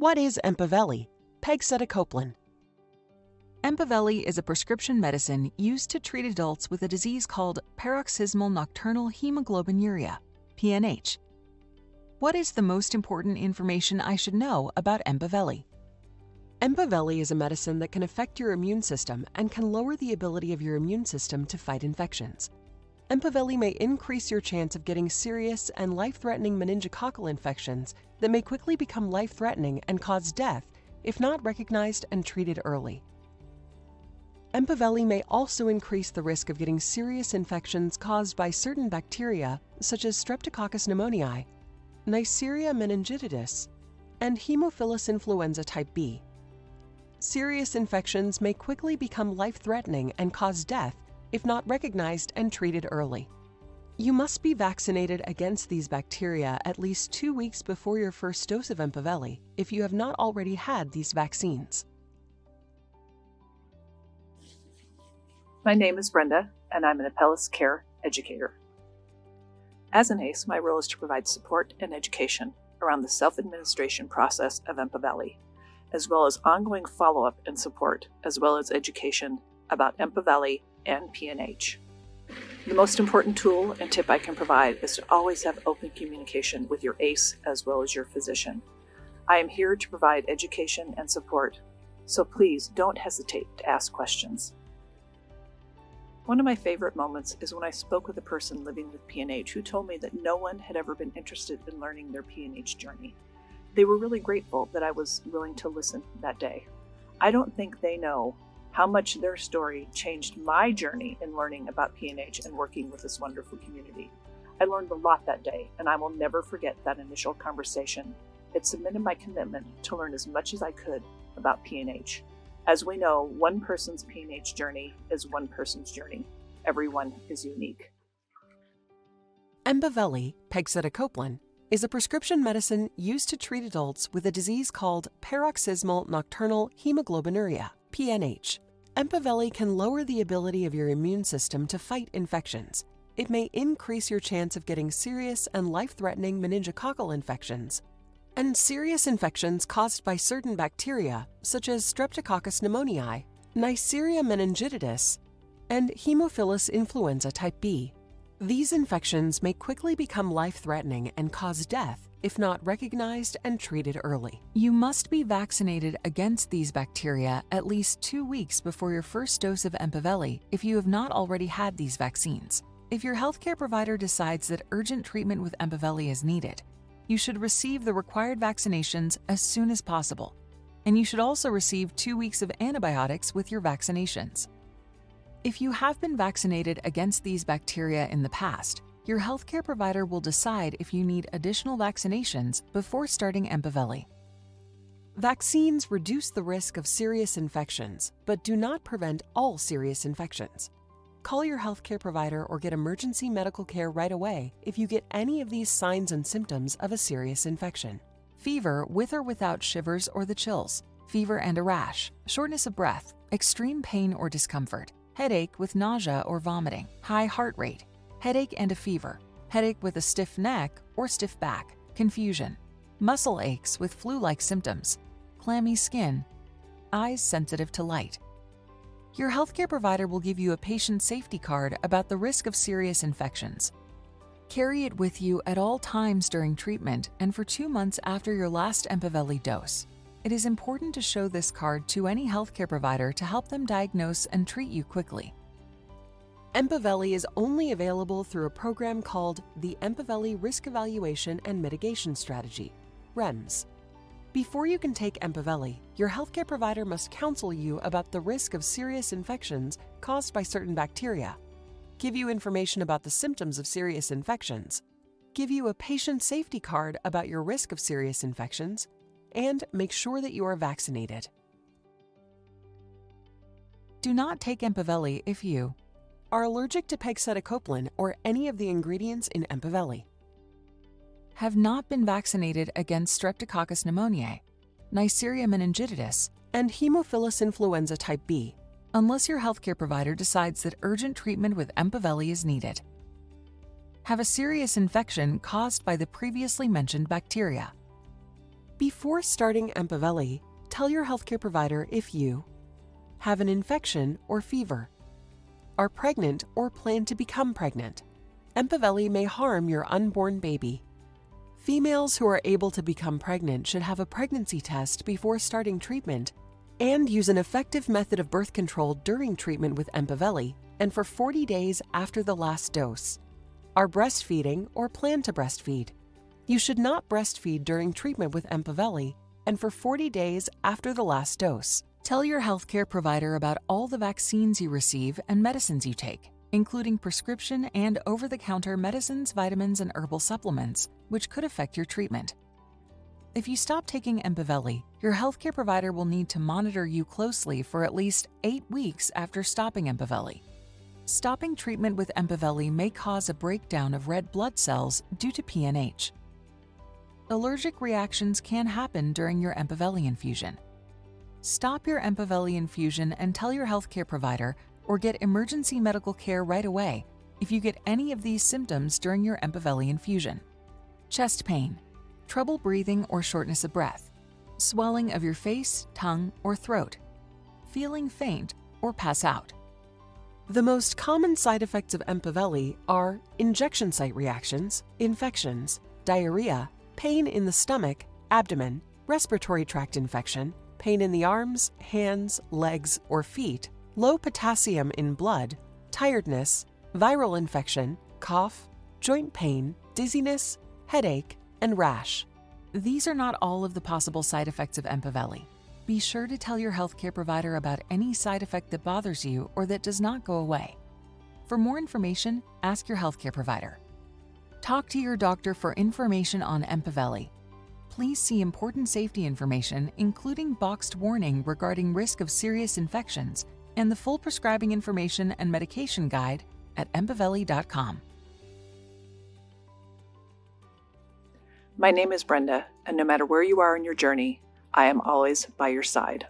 What is EMPAVELI? Pegcetacoplan. EMPAVELI is a prescription medicine used to treat adults with a disease called paroxysmal nocturnal hemoglobinuria, PNH. What is the most important information I should know about EMPAVELI? EMPAVELI is a medicine that can affect your immune system and can lower the ability of your immune system to fight infections. EMPAVELI may increase your chance of getting serious and life-threatening meningococcal infections that may quickly become life-threatening and cause death if not recognized and treated early. EMPAVELI may also increase the risk of getting serious infections caused by certain bacteria such as Streptococcus pneumoniae, Neisseria meningitidis, and Haemophilus influenza type B. Serious infections may quickly become life-threatening and cause death if not recognized and treated early. You must be vaccinated against these bacteria at least 2 weeks before your first dose of EMPAVELI if you have not already had these vaccines. My name is Brenda, and I'm an Apellis Care Educator. As an ACE, my role is to provide support and education around the self-administration process of EMPAVELI, as well as ongoing follow-up and support, as well as education about EMPAVELI and PNH. The most important tool and tip I can provide is to always have open communication with your ACE as well as your physician. I am here to provide education and support, so please don't hesitate to ask questions. One of my favorite moments is when I spoke with a person living with PNH who told me that no one had ever been interested in learning their PNH journey. They were really grateful that I was willing to listen that day. I don't think they know how much their story changed my journey in learning about PNH and working with this wonderful community. I learned a lot that day, and I will never forget that initial conversation. It cemented my commitment to learn as much as I could about PNH. As we know, one person's PNH journey is one person's journey. Everyone is unique. EMPAVELI, pegcetacoplan, is a prescription medicine used to treat adults with a disease called paroxysmal nocturnal hemoglobinuria, PNH. EMPAVELI can lower the ability of your immune system to fight infections. It may increase your chance of getting serious and life-threatening meningococcal infections, and serious infections caused by certain bacteria such as Streptococcus pneumoniae, Neisseria meningitidis, and Haemophilus influenza type B. These infections may quickly become life-threatening and cause death if not recognized and treated early. You must be vaccinated against these bacteria at least 2 weeks before your first dose of EMPAVELI if you have not already had these vaccines. If your healthcare provider decides that urgent treatment with EMPAVELI is needed, you should receive the required vaccinations as soon as possible, and you should also receive 2 weeks of antibiotics with your vaccinations. If you have been vaccinated against these bacteria in the past, your healthcare provider will decide if you need additional vaccinations before starting EMPAVELI. Vaccines reduce the risk of serious infections, but do not prevent all serious infections. Call your healthcare provider or get emergency medical care right away if you get any of these signs and symptoms of a serious infection. Fever with or without shivers or the chills, fever and a rash, shortness of breath, extreme pain or discomfort, headache with nausea or vomiting, high heart rate, headache and a fever, headache with a stiff neck or stiff back, confusion, muscle aches with flu-like symptoms, clammy skin, eyes sensitive to light. Your healthcare provider will give you a patient safety card about the risk of serious infections. Carry it with you at all times during treatment and for 2 months after your last EMPAVELI dose. It is important to show this card to any healthcare provider to help them diagnose and treat you quickly. EMPAVELI is only available through a program called the EMPAVELI Risk Evaluation and Mitigation Strategy, REMS. Before you can take EMPAVELI, your healthcare provider must counsel you about the risk of serious infections caused by certain bacteria, give you information about the symptoms of serious infections, give you a patient safety card about your risk of serious infections, and make sure that you are vaccinated. Do not take EMPAVELI if you are allergic to pegcetacoplan or any of the ingredients in EMPAVELI, have not been vaccinated against Streptococcus pneumoniae, Neisseria meningitidis, and Haemophilus influenza type B, unless your healthcare provider decides that urgent treatment with EMPAVELI is needed. Have a serious infection caused by the previously mentioned bacteria. Before starting EMPAVELI, tell your healthcare provider if you have an infection or fever, are pregnant or plan to become pregnant. EMPAVELI may harm your unborn baby. Females who are able to become pregnant should have a pregnancy test before starting treatment and use an effective method of birth control during treatment with EMPAVELI and for 40 days after the last dose. Are breastfeeding or plan to breastfeed. You should not breastfeed during treatment with EMPAVELI and for 40 days after the last dose. Tell your healthcare provider about all the vaccines you receive and medicines you take, including prescription and over-the-counter medicines, vitamins, and herbal supplements, which could affect your treatment. If you stop taking EMPAVELI, your healthcare provider will need to monitor you closely for at least 8 weeks after stopping EMPAVELI. Stopping treatment with EMPAVELI may cause a breakdown of red blood cells due to PNH. Allergic reactions can happen during your EMPAVELI infusion. Stop your EMPAVELI infusion and tell your healthcare provider or get emergency medical care right away if you get any of these symptoms during your EMPAVELI infusion. Chest pain, trouble breathing or shortness of breath, swelling of your face, tongue, or throat, feeling faint or pass out. The most common side effects of EMPAVELI are injection site reactions, infections, diarrhea, pain in the stomach, abdomen, respiratory tract infection, pain in the arms, hands, legs, or feet, low potassium in blood, tiredness, viral infection, cough, joint pain, dizziness, headache, and rash. These are not all of the possible side effects of EMPAVELI. Be sure to tell your healthcare provider about any side effect that bothers you or that does not go away. For more information, ask your healthcare provider. Talk to your doctor for information on EMPAVELI. Please see important safety information, including boxed warning regarding risk of serious infections, and the full prescribing information and medication guide at empaveli.com. My name is Brenda, and no matter where you are in your journey, I am always by your side.